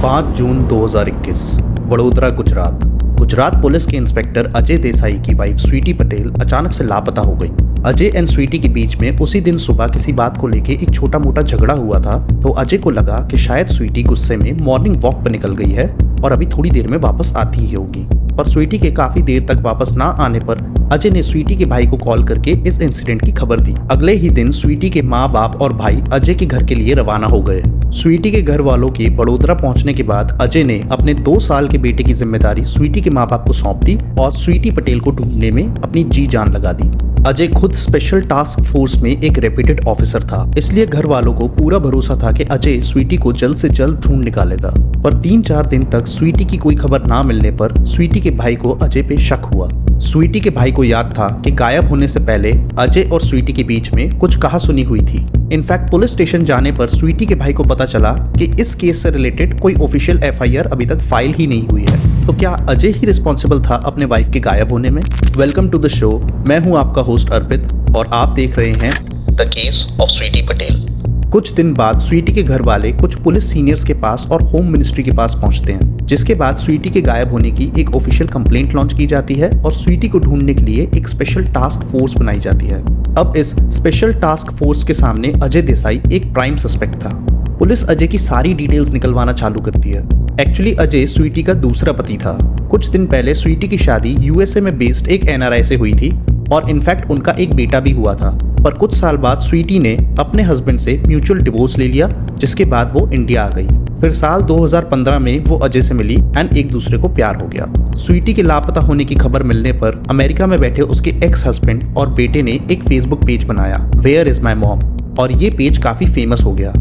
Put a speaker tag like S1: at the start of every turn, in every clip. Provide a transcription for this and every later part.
S1: 5 जून 2021 Vadodara Gujarat. Gujarat police के inspector Ajay Desai की wife Sweety Patel अचानक से लापता हो गई। अजय एंड स्वीटी के बीच में उसी दिन सुबह किसी बात को लेके एक छोटा मोटा झगड़ा हुआ था, तो अजय को लगा कि शायद स्वीटी गुस्से में मॉर्निंग वॉक पर निकल गई है और अभी थोड़ी देर में वापस आती ही होगी। पर स्वीटी के काफी देर तक वापस ना आने पर अजय ने स्वीटी के भाई को कॉल करके इस इंसिडेंट की खबर दी। अगले ही दिन स्वीटी के माँ बाप और भाई अजय के घर के लिए रवाना हो गए। स्वीटी के घर वालों के बड़ोदरा पहुंचने के बाद अजय ने अपने 2 साल के बेटे की जिम्मेदारी स्वीटी के माँ बाप को सौंप दी और स्वीटी पटेल को ढूंढने में अपनी जी जान लगा दी। अजय खुद स्पेशल टास्क फोर्स में एक रेप्यूटेड ऑफिसर था, इसलिए घर वालों को पूरा भरोसा था कि अजय स्वीटी को जल्द से जल्द ढूंढ निकालेगा। पर 3-4 दिन तक स्वीटी की कोई खबर ना मिलने पर स्वीटी के भाई को अजय पे शक हुआ। स्वीटी के भाई को याद था कि गायब होने से पहले अजय और स्वीटी के बीच में कुछ कहासुनी हुई थी। इनफैक्ट पुलिस स्टेशन जाने पर स्वीटी के भाई को पता चला कि इस केस से रिलेटेड कोई ऑफिशियल एफआईआर अभी तक फाइल ही नहीं हुई है। तो क्या अजय ही रिस्पॉन्सिबल था अपने वाइफ के गायब होने में? Welcome to the show. मैं हूं आपका होस्ट अर्पित और आप देख रहे हैं the case of Sweety Patel. कुछ दिन बाद स्वीटी के घर वाले कुछ पुलिस सीनियर्स के पास और होम मिनिस्ट्री के पास पहुंचते हैं, जिसके बाद स्वीटी के गायब होने की एक ऑफिशियल कंप्लेंट लॉन्च की जाती है और स्वीटी को ढूंढने के लिए एक स्पेशल टास्क फोर्स बनाई जाती है। अब इस स्पेशल टास्क फोर्स के सामने अजय देसाई एक प्राइम सस्पेक्ट था। पुलिस अजय की सारी डिटेल्स निकलवाना चालू करती है। एक्चुअली अजय स्वीटी का दूसरा पति था। कुछ दिन पहले स्वीटी की शादी यूएसए में बेस्ड एक एनआरआई से हुई थी और इनफैक्ट उनका एक बेटा भी हुआ था। पर कुछ साल बाद स्वीटी ने अपने हस्बैंड से म्यूचुअल डिवोर्स ले लिया, जिसके बाद वो इंडिया आ गई। फिर साल 2015 में वो अजय से मिली एंड एक दूसरे को प्यार हो गया। स्वीटी के लापता होने की खबर मिलने पर अमेरिका में बैठे उसके एक्स हस्बैंड और बेटे ने एक फेसबुक पेज बनाया, वेयर इज माई मॉम, और ये पेज काफी फेमस हो गया।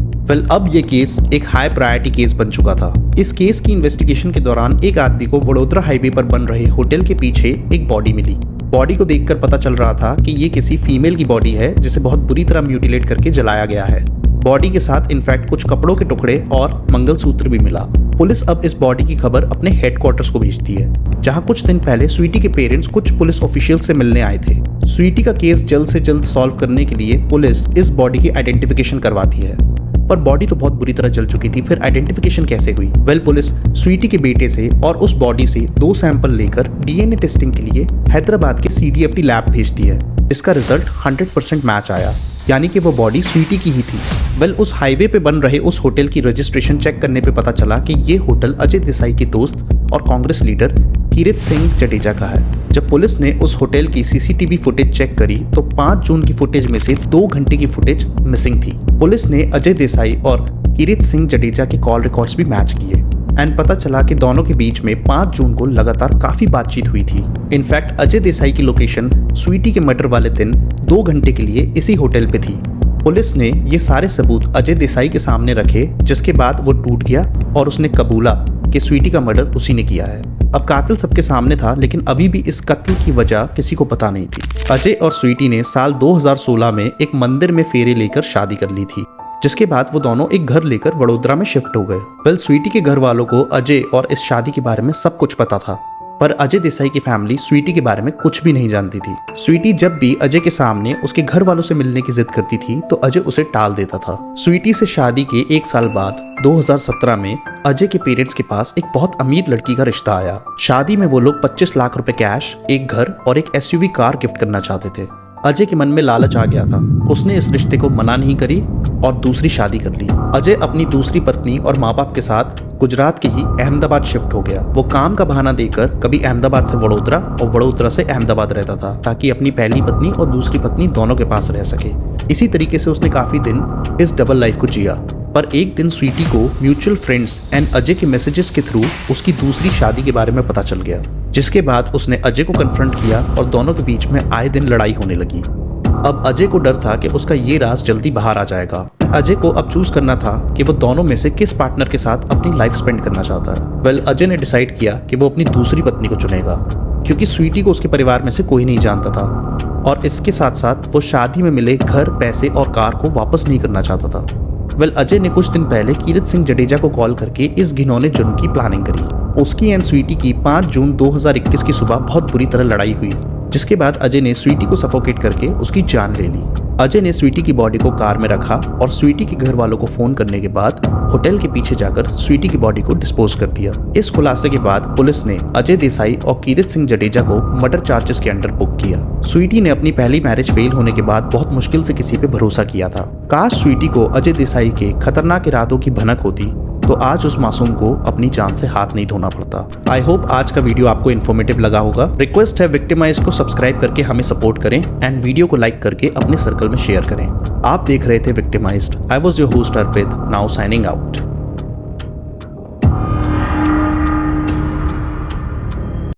S1: अब ये केस एक हाई प्रायोरिटी केस बन चुका था। इस केस की इन्वेस्टिगेशन के दौरान एक आदमी को वडोदरा हाईवे पर बन रहे होटल के पीछे एक बॉडी मिली। बॉडी को देखकर पता चल रहा था कि ये किसी फीमेल की बॉडी है जिसे बहुत बुरी तरह म्यूटिलेट करके जलाया गया है। बॉडी के साथ इनफैक्ट कुछ कपड़ों के टुकड़े और मंगलसूत्र भी मिला। पुलिस अब इस बॉडी की खबर अपने हेडक्वार्टर्स को भेजती है, जहां कुछ दिन पहले स्वीटी के पेरेंट्स कुछ पुलिस ऑफिशियल से मिलने आए थे। स्वीटी का केस जल्द से जल्द सॉल्व करने के लिए पुलिस इस बॉडी की आइडेंटिफिकेशन करवाती है, पर बॉडी तो बहुत बुरी तरह जल चुकी थी, फिर आइडेंटिफिकेशन कैसे हुई? पुलिस स्वीटी के बेटे से और उस बॉडी से 2 सैंपल लेकर डीएनए टेस्टिंग के लिए हैदराबाद के सीडीएफटी लैब भेजती है। इसका रिजल्ट 100% मैच आया, यानी कि वो बॉडी स्वीटी की ही थी। उस हाईवे पे बन रहे उस होटल की रजिस्ट्रेशन चेक करने पे पता चला कि ये होटल अजय देसाई के दोस्त और कांग्रेस लीडर किरीट सिंह जडेजा का है। जब पुलिस ने उस होटल की सीसीटीवी फुटेज चेक करी तो 5 जून की फुटेज में से 2 घंटे की फुटेज मिसिंग थी। पुलिस ने अजय देसाई और किरीट सिंह जडेजा के कॉल रिकॉर्ड्स भी मैच किए एंड पता चला कि दोनों के बीच में 5 जून को लगातार काफी बातचीत हुई थी। इनफैक्ट अजय देसाई की लोकेशन स्वीटी के मर्डर वाले दिन 2 घंटे के लिए इसी होटल पे थी। पुलिस ने ये सारे सबूत अजय देसाई के सामने रखे, जिसके बाद वो टूट गया और उसने कबूला कि स्वीटी का मर्डर उसी ने किया है। अब कातिल सबके सामने था, लेकिन अभी भी इस कत्ल की वजह किसी को पता नहीं थी। अजय और स्वीटी ने साल 2016 में एक मंदिर में फेरे लेकर शादी कर ली थी, जिसके बाद वो दोनों एक घर लेकर वडोदरा में शिफ्ट हो गए। स्वीटी के घर वालों को अजय और इस शादी के बारे में सब कुछ पता था, पर अजय देसाई की फैमिली स्वीटी के बारे में कुछ भी नहीं जानती थी। स्वीटी जब भी अजय के सामने उसके घर वालों से मिलने की जिद करती थी तो अजय उसे टाल देता था। स्वीटी से शादी के 1 साल बाद 2017 में अजय के पेरेंट्स के पास एक बहुत अमीर लड़की का रिश्ता आया। शादी में वो लोग 25 लाख रुपए कैश, एक घर और एक एसयूवी कार गिफ्ट करना चाहते थे। अजय के मन में लालच आ गया था। उसने इस रिश्ते को मना नहीं करी और दूसरी शादी कर ली। अजय अपनी दूसरी पत्नी और माँ बाप के साथ गुजरात के ही अहमदाबाद शिफ्ट हो गया। वो काम का बहाना देकर कभी अहमदाबाद से वडोदरा और वडोदरा से अहमदाबाद रहता था, ताकि अपनी पहली पत्नी और दूसरी पत्नी दोनों के पास रह सके। इसी तरीके से उसने काफी दिन इस डबल लाइफ को जिया। पर एक दिन स्वीटी को म्यूचुअल फ्रेंड्स एंड अजय के मैसेजेस के थ्रू उसकी दूसरी शादी के बारे में पता चल गया, जिसके बाद उसने अजय को कन्फ्रंट किया और दोनों के बीच में आए दिन लड़ाई होने लगी। अब अजय को डर था कि उसका ये राज जल्दी बाहर आ जाएगा। अजय को अब चूज करना था कि वो दोनों में से किस पार्टनर के साथ अपनी लाइफ स्पेंड करना चाहता है। अजय ने डिसाइड किया कि वो अपनी दूसरी पत्नी को चुनेगा, क्योंकि स्वीटी को उसके परिवार में से कोई नहीं जानता था और इसके साथ साथ वो शादी में मिले घर, पैसे और कार को वापस नहीं करना चाहता था। अजय ने कुछ दिन पहले किरीट सिंह जडेजा को कॉल करके इस घिनौने जुर्म की प्लानिंग करी। उसकी एंड स्वीटी की 5 जून 2021 की सुबह बहुत बुरी तरह लड़ाई हुई, जिसके बाद अजय ने स्वीटी को सफोकेट करके उसकी जान ले ली। अजय ने स्वीटी की बॉडी को कार में रखा और स्वीटी के घर वालों को फोन करने के बाद होटल के पीछे जाकर स्वीटी की बॉडी को डिस्पोज कर दिया। इस खुलासे के बाद पुलिस ने अजय देसाई और कीरत सिंह जडेजा को मर्डर चार्जेस के अंडर बुक किया। स्वीटी ने अपनी पहली मैरिज फेल होने के बाद बहुत मुश्किल से किसी पे भरोसा किया था। काश स्वीटी को अजय देसाई के खतरनाक इरादों की भनक होती तो आज उस मासूम को अपनी जान से हाथ नहीं धोना पड़ता। आई होप आज का वीडियो आपको इन्फॉर्मेटिव लगा होगा। रिक्वेस्ट है विक्टिमाइज को सब्सक्राइब करके हमें सपोर्ट करें एंड वीडियो को लाइक करके अपने सर्कल में शेयर करें। आप देख रहे थे victimised. I was your host Arpit, now signing out.